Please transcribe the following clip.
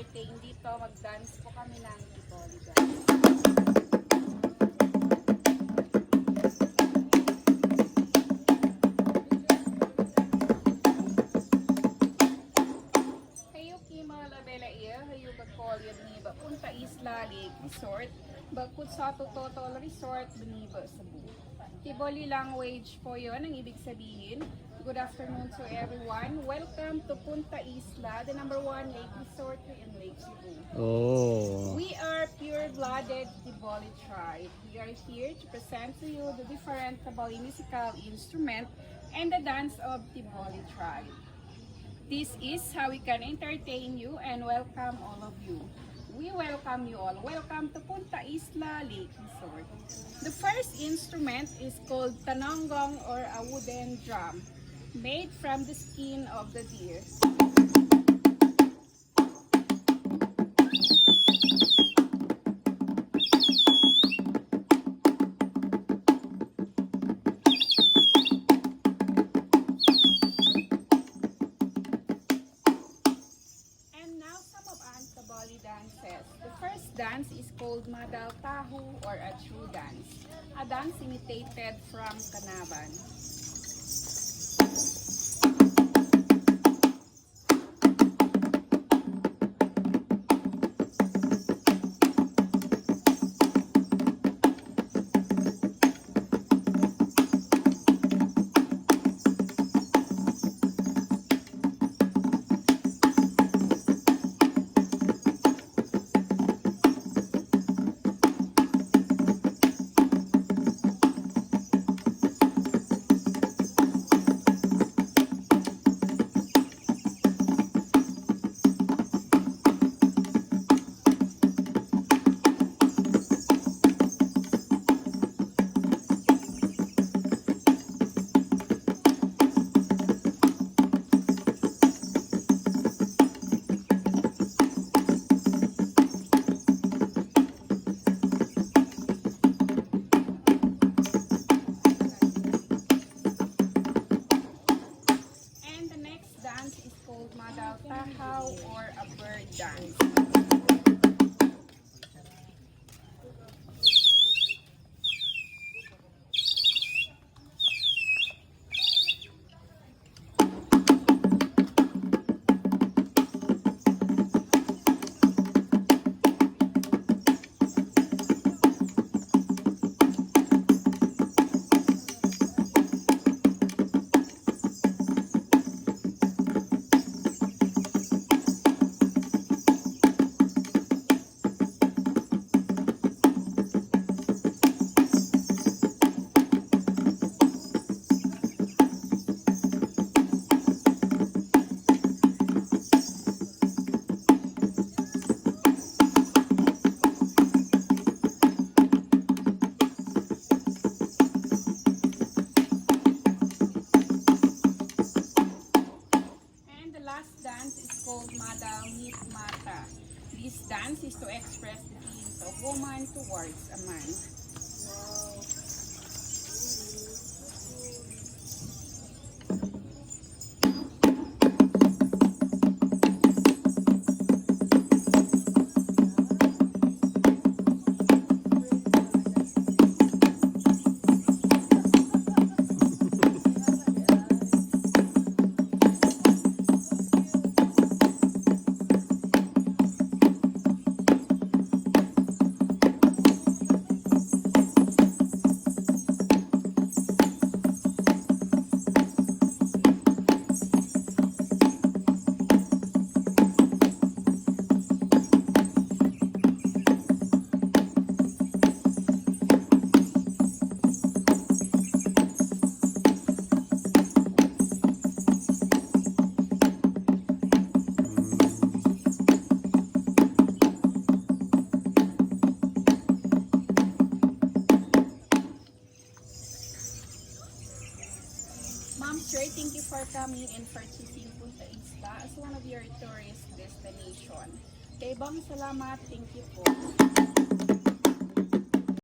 mag-entertain dito. Mag-dance po kami ng Tiboli dance. Kayo kima labela iya, kayo bagkolyo biniba punta Isla Lake Resort. Bagkut sa Totol Resort biniba sa buo. Tiboli language po yun, ang ibig sabihin. Good afternoon to everyone. Welcome to Punta Isla, the #1 lake resort in Lake Cebu. Oh. We are pure-blooded Tiboli tribe. We are here to present to you the different Tiboli musical instrument and the dance of Tiboli tribe. This is how we can entertain you and welcome all of you. We welcome you all. Welcome to Punta Isla Lake Resort. The first instrument is called tanonggong or a wooden drum, made from the skin of the deer. Dances. The first dance is called Madal Tahu or a true dance, a dance imitated from Kanaban. Dance is called Madal Tahaw or a bird dance. Dance is called Madal Meet Mata. This dance is to express the feelings of woman towards a man. Ma'am, sir, thank you for coming and purchasing Punta Isla as one of your tourist destination. Kay Bang, salamat. Thank you po.